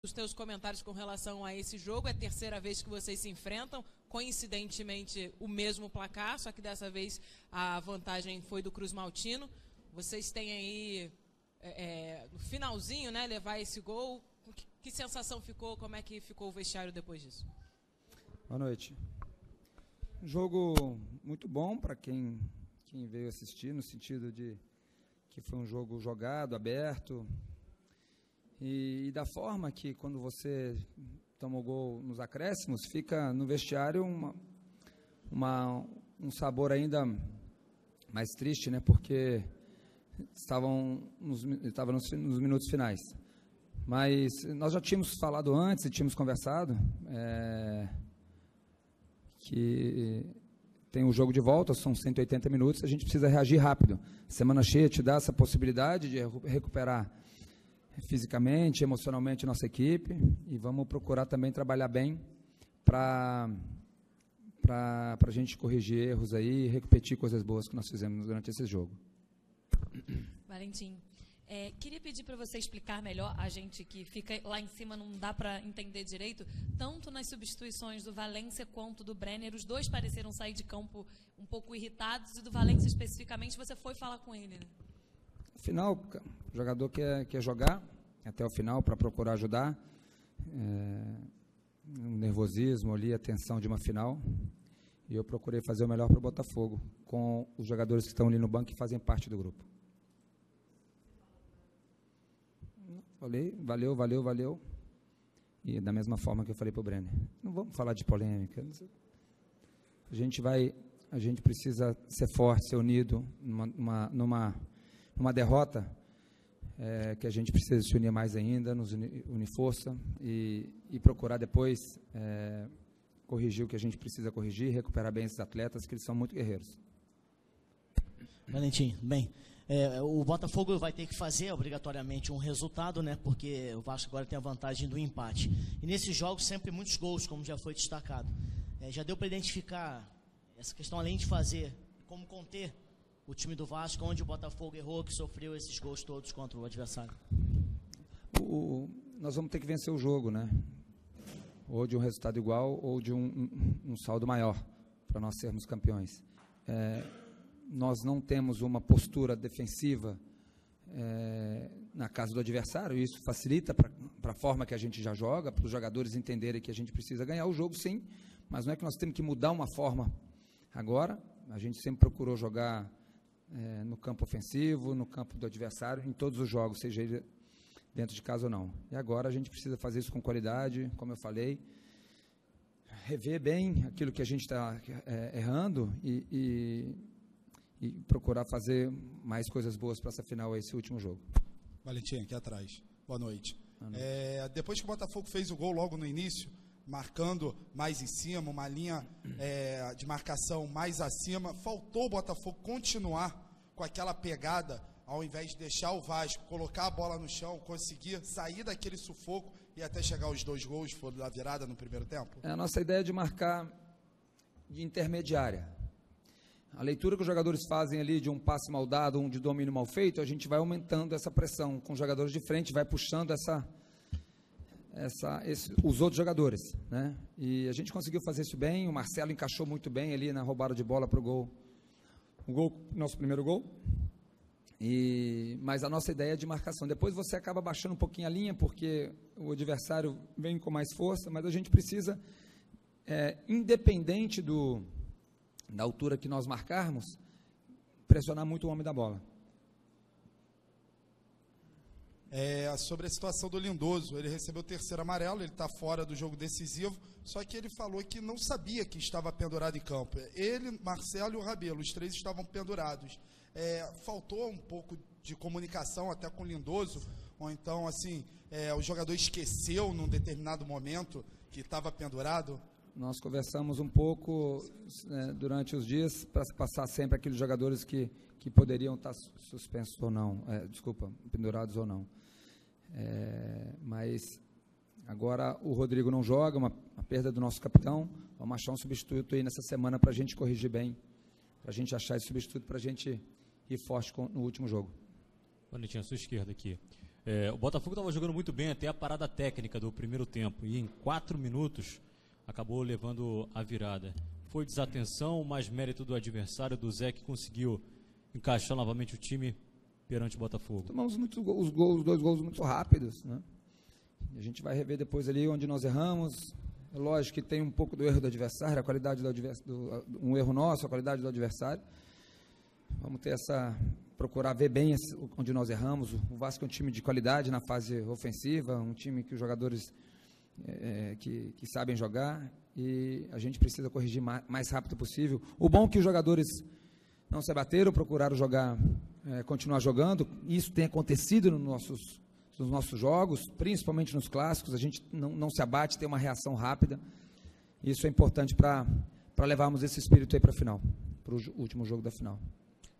os teus comentários com relação a esse jogo. É a terceira vez que vocês se enfrentam, coincidentemente o mesmo placar, só que dessa vez a vantagem foi do Cruz Maltino. Vocês têm aí, no finalzinho, né, levar esse gol. Que sensação ficou? Como é que ficou o vestiário depois disso? Boa noite. Um jogo muito bom para quem veio assistir, no sentido de que foi um jogo jogado, aberto, e da forma que quando você toma o gol nos acréscimos, fica no vestiário um sabor ainda mais triste, né? Porque estava nos minutos finais. Mas nós já tínhamos falado antes e tínhamos conversado que tem o jogo de volta, são 180 minutos, a gente precisa reagir rápido. Semana cheia te dá essa possibilidade de recuperar fisicamente, emocionalmente nossa equipe, e vamos procurar também trabalhar bem para a gente corrigir erros aí e repetir coisas boas que nós fizemos durante esse jogo. Valentim, queria pedir para você explicar melhor, a gente que fica lá em cima não dá para entender direito, tanto nas substituições do Valência quanto do Brenner, os dois pareceram sair de campo um pouco irritados, e do Valência especificamente você foi falar com ele, né? No final, o jogador quer jogar até o final para procurar ajudar, um nervosismo ali, a tensão de uma final, e eu procurei fazer o melhor para o Botafogo, com os jogadores que estão ali no banco e fazem parte do grupo. Falei, valeu. E da mesma forma que eu falei para o Brenner. Não vamos falar de polêmica. A gente precisa ser forte, ser unido numa derrota, que a gente precisa se unir mais ainda, nos unir força e procurar depois corrigir o que a gente precisa corrigir, recuperar bem esses atletas, que eles são muito guerreiros. Valentim, bem, o Botafogo vai ter que fazer obrigatoriamente um resultado, né? Porque o Vasco agora tem a vantagem do empate. E nesses jogos sempre muitos gols, como já foi destacado. Já deu para identificar essa questão, além de fazer, como conter o time do Vasco, onde o Botafogo errou, que sofreu esses gols todos contra o adversário? Nós vamos ter que vencer o jogo, né? Ou de um resultado igual, ou de um saldo maior, para nós sermos campeões. Nós não temos uma postura defensiva na casa do adversário, e isso facilita para a forma que a gente já joga, para os jogadores entenderem que a gente precisa ganhar o jogo, sim, mas não é que nós temos que mudar uma forma agora. A gente sempre procurou jogar no campo ofensivo, no campo do adversário, em todos os jogos, seja ele dentro de casa ou não. E agora a gente precisa fazer isso com qualidade, como eu falei, rever bem aquilo que a gente está errando e procurar fazer mais coisas boas para essa final, esse último jogo. Valentim, aqui atrás. Boa noite. Depois que o Botafogo fez o gol logo no início, marcando mais em cima, uma linha de marcação mais acima, faltou o Botafogo continuar com aquela pegada, ao invés de deixar o Vasco colocar a bola no chão, conseguir sair daquele sufoco e até chegar aos 2 gols, foi da virada no primeiro tempo? A nossa ideia é de marcar de intermediária. A leitura que os jogadores fazem ali de um passe mal dado, um de domínio mal feito, a gente vai aumentando essa pressão com os jogadores de frente, vai puxando os outros jogadores, né? E a gente conseguiu fazer isso bem. O Marcelo encaixou muito bem ali na roubada de bola para o gol. Nosso primeiro gol. Mas a nossa ideia é de marcação. Depois você acaba baixando um pouquinho a linha, porque o adversário vem com mais força, mas a gente precisa, independente da altura que nós marcarmos, pressionar muito o homem da bola. Sobre a situação do Lindoso, ele recebeu o 3º amarelo, ele está fora do jogo decisivo, só que ele falou que não sabia que estava pendurado em campo. Ele, Marcelo e o Rabelo, os 3 estavam pendurados. Faltou um pouco de comunicação até com o Lindoso, ou então, assim, o jogador esqueceu num determinado momento que estava pendurado? Nós conversamos um pouco durante os dias para passar sempre aqueles jogadores que poderiam estar suspensos ou não, pendurados ou não. Mas agora o Rodrigo não joga, uma perda do nosso capitão. Vamos achar um substituto aí nessa semana para a gente corrigir bem, para a gente achar esse substituto para a gente ir forte no último jogo. Valentim, à sua esquerda aqui. O Botafogo estava jogando muito bem até a parada técnica do primeiro tempo, e em 4 minutos acabou levando a virada. Foi desatenção, mais mérito do adversário, do Zé, que conseguiu encaixar novamente o time perante o Botafogo. Tomamos os 2 gols muito rápidos, né? A gente vai rever depois ali onde nós erramos. É lógico que tem um pouco do erro do adversário, a qualidade um erro nosso, a qualidade do adversário. Vamos ter procurar ver bem onde nós erramos. O Vasco é um time de qualidade na fase ofensiva, um time que os jogadores que sabem jogar, e a gente precisa corrigir mais rápido possível. O bom é que os jogadores não se abateram, procuraram continuar jogando. Isso tem acontecido nos nossos jogos, principalmente nos clássicos. A gente não se abate, tem uma reação rápida. Isso é importante para levarmos esse espírito aí para a final, para o último jogo da final.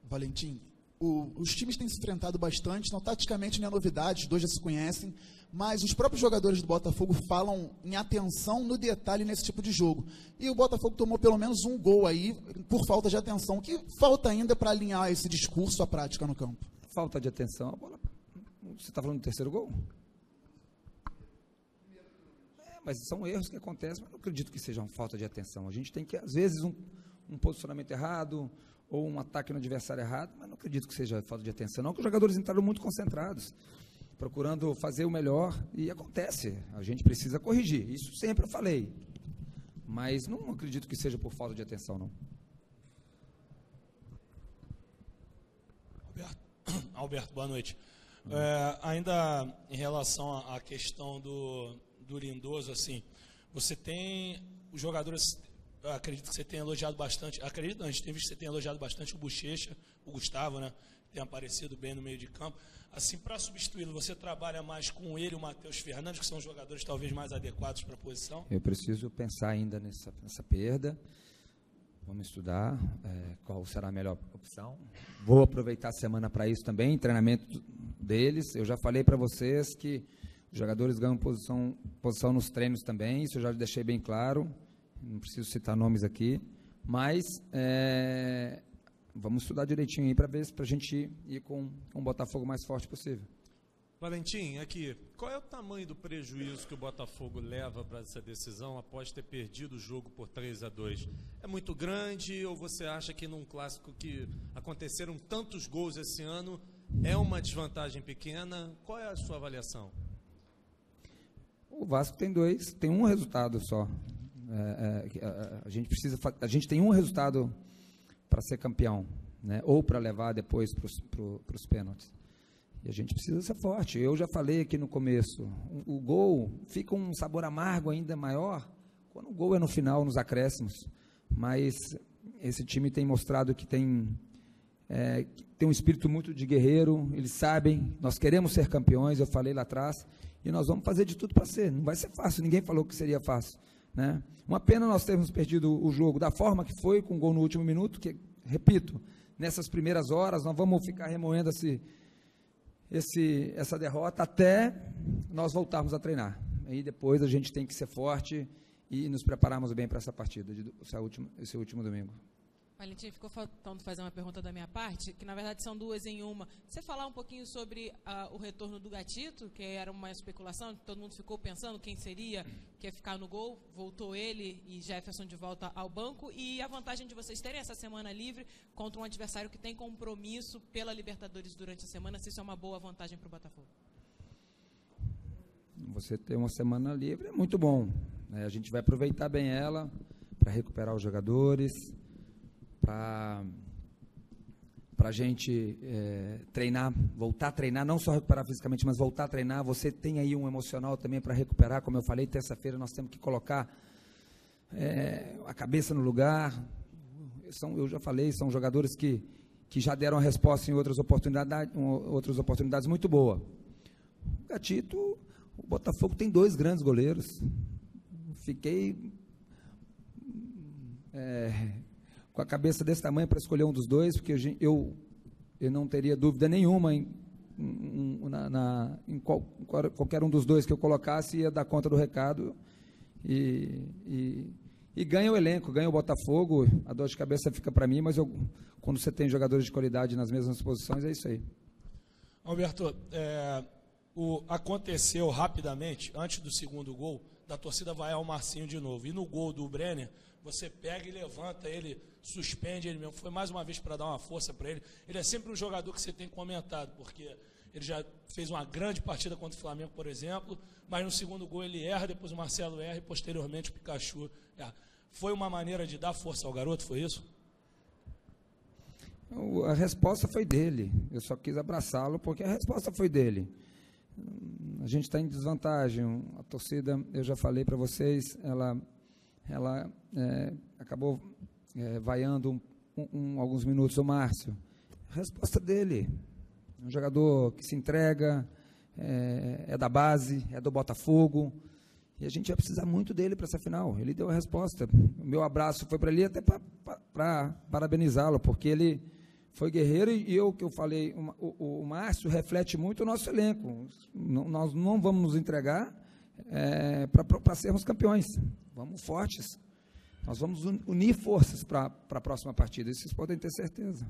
Valentim, os times têm se enfrentado bastante, não taticamente nem é novidade, os dois já se conhecem, mas os próprios jogadores do Botafogo falam em atenção no detalhe nesse tipo de jogo. E o Botafogo tomou pelo menos um gol aí por falta de atenção. O que falta ainda para alinhar esse discurso à prática no campo? Falta de atenção, a bola. Você está falando do terceiro gol? Mas são erros que acontecem, mas não acredito que seja uma falta de atenção. A gente tem que, às vezes, um posicionamento errado ou um ataque no adversário errado, mas não acredito que seja falta de atenção. Não, que os jogadores entraram muito concentrados, procurando fazer o melhor, e acontece. A gente precisa corrigir. Isso sempre eu falei. Mas não acredito que seja por falta de atenção, não. Alberto, boa noite. Ainda em relação à questão do Lindoso, assim, você tem os jogadores, acredito que você tenha elogiado bastante, a gente tem visto que você tem elogiado bastante o Bochecha, o Gustavo, né, tem aparecido bem no meio de campo. Assim, para substituí-lo, você trabalha mais com ele e o Matheus Fernandes, que são os jogadores talvez mais adequados para a posição? Eu preciso pensar ainda nessa perda. Vamos estudar qual será a melhor opção. Vou aproveitar a semana para isso também, treinamento deles. Eu já falei para vocês que os jogadores ganham posição nos treinos também, isso eu já deixei bem claro, não preciso citar nomes aqui, mas vamos estudar direitinho aí para ver se a gente ir com o Botafogo mais forte possível. Valentim, aqui, qual é o tamanho do prejuízo que o Botafogo leva para essa decisão após ter perdido o jogo por 3-2? É muito grande ou você acha que num clássico que aconteceram tantos gols esse ano é uma desvantagem pequena? Qual é a sua avaliação? O Vasco tem um resultado só. A gente tem um resultado para ser campeão, né? Ou para levar depois para os pênaltis. E a gente precisa ser forte. Eu já falei aqui no começo, o gol fica um sabor amargo ainda maior quando o gol é no final, nos acréscimos. Mas esse time tem mostrado que tem um espírito muito de guerreiro, eles sabem, nós queremos ser campeões, eu falei lá atrás, e nós vamos fazer de tudo para ser. Não vai ser fácil, ninguém falou que seria fácil, né? Uma pena nós termos perdido o jogo da forma que foi, com o gol no último minuto, que, repito, nessas primeiras horas nós vamos ficar remoendo essa derrota até nós voltarmos a treinar. Aí depois a gente tem que ser forte e nos prepararmos bem para essa partida, esse último domingo. Valentim, ficou faltando fazer uma pergunta da minha parte, que na verdade são duas em uma. Você falar um pouquinho sobre o retorno do Gatito, que era uma especulação, todo mundo ficou pensando quem seria, que ia ficar no gol, voltou ele e Jefferson de volta ao banco, e a vantagem de vocês terem essa semana livre contra um adversário que tem compromisso pela Libertadores durante a semana, se isso é uma boa vantagem para o Botafogo. Você ter uma semana livre é muito bom, né? A gente vai aproveitar bem ela para recuperar os jogadores, para a gente treinar, voltar a treinar, não só recuperar fisicamente, mas voltar a treinar. Você tem aí um emocional também para recuperar, como eu falei, terça-feira nós temos que colocar a cabeça no lugar. Eu já falei, são jogadores que já deram a resposta em outras oportunidades muito boa. O Gatito, o Botafogo tem 2 grandes goleiros. Fiquei com a cabeça desse tamanho para escolher um dos dois, porque eu não teria dúvida nenhuma em qualquer um dos dois que eu colocasse, ia dar conta do recado, e ganha o elenco, ganha o Botafogo. A dor de cabeça fica para mim, mas quando você tem jogadores de qualidade nas mesmas posições, é isso aí. Alberto, Aconteceu rapidamente, antes do segundo gol, da torcida vaiar o Marcinho de novo. E no gol do Brenner, você pega e levanta ele, suspende ele mesmo. Foi mais uma vez para dar uma força para ele. Ele é sempre um jogador que você tem comentado, porque ele já fez uma grande partida contra o Flamengo, por exemplo, mas no segundo gol ele erra, depois o Marcelo erra e posteriormente o Pikachu erra. Foi uma maneira de dar força ao garoto, foi isso? A resposta foi dele. Eu só quis abraçá-lo porque a resposta foi dele. A gente está em desvantagem. A torcida, eu já falei para vocês, ela acabou vaiando alguns minutos o Márcio. A resposta dele. Um jogador que se entrega, é da base, é do Botafogo. E a gente vai precisar muito dele para essa final. Ele deu a resposta. O meu abraço foi para ele até para parabenizá-lo, porque ele foi guerreiro e que eu falei, o Márcio reflete muito o nosso elenco. Nós não vamos nos entregar para sermos campeões. Vamos fortes. Nós vamos unir forças para a próxima partida. Isso vocês podem ter certeza.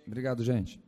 Obrigado, gente.